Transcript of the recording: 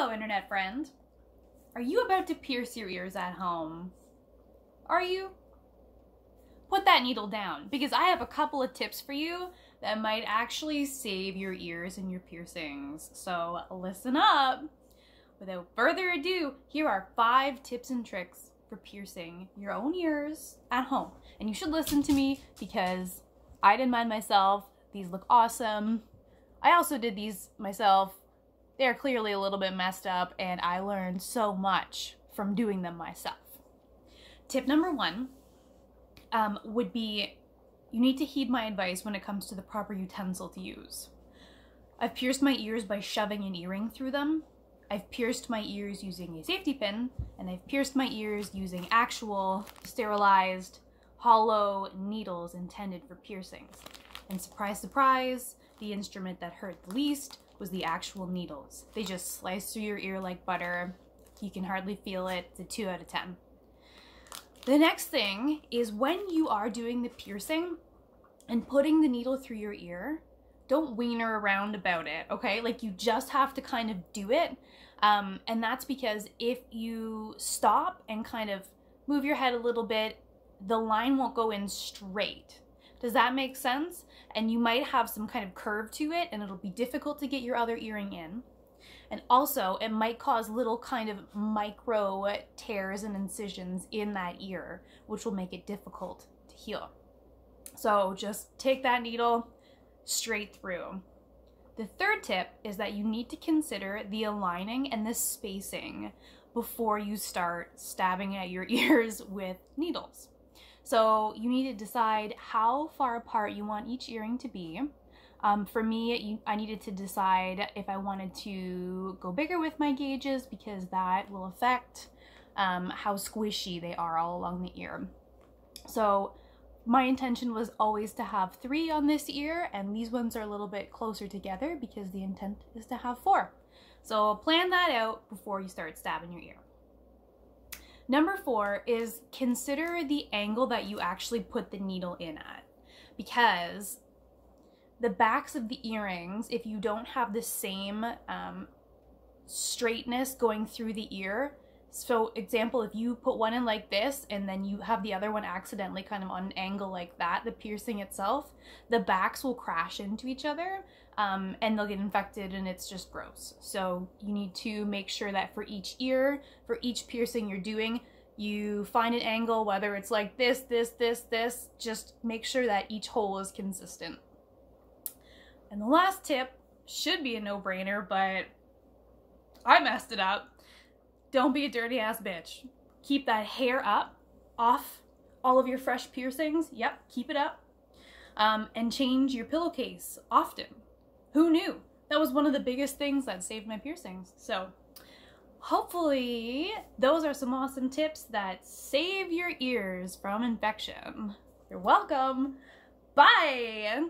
Hello, internet friend. Are you about to pierce your ears at home? Are you? Put that needle down, because I have a couple of tips for you that might actually save your ears and your piercings. So listen up. Without further ado, here are 5 tips and tricks for piercing your own ears at home. And you should listen to me because I did mine myself. These look awesome. I also did these myself. They're clearly a little bit messed up, and I learned so much from doing them myself. Tip number 1 would be you need to heed my advice when it comes to the proper utensil to use. I've pierced my ears by shoving an earring through them. I've pierced my ears using a safety pin, and I've pierced my ears using actual sterilized hollow needles intended for piercings. And surprise, surprise, the instrument that hurt the least was the actual needles. They just slice through your ear like butter. You can hardly feel it. It's a 2 out of 10. The next thing is when you are doing the piercing and putting the needle through your ear, don't weiner around about it, okay? Like, you just have to kind of do it. And that's because if you stop and kind of move your head a little bit, the line won't go in straight. Does that make sense? And you might have some kind of curve to it, and it'll be difficult to get your other earring in. And also, it might cause little kind of micro tears and incisions in that ear, which will make it difficult to heal. So just take that needle straight through. The third tip is that you need to consider the aligning and the spacing before you start stabbing at your ears with needles. So you need to decide how far apart you want each earring to be. For me, I needed to decide if I wanted to go bigger with my gauges, because that will affect how squishy they are all along the ear. So my intention was always to have 3 on this ear, and these ones are a little bit closer together because the intent is to have 4. So plan that out before you start stabbing your ear. Number 4 is consider the angle that you actually put the needle in at, because the backs of the earrings, if you don't have the same straightness going through the ear, so example, if you put one in like this and then you have the other one accidentally kind of on an angle like that, the piercing itself, the backs will crash into each other and they'll get infected, and it's just gross. So you need to make sure that for each ear, for each piercing you're doing, you find an angle, whether it's like this, just make sure that each hole is consistent. And the last tip should be a no-brainer, but I messed it up. Don't be a dirty ass bitch. Keep that hair up, off all of your fresh piercings. Yep, keep it up. And change your pillowcase often. Who knew? That was one of the biggest things that saved my piercings. So hopefully those are some awesome tips that save your ears from infection. You're welcome. Bye.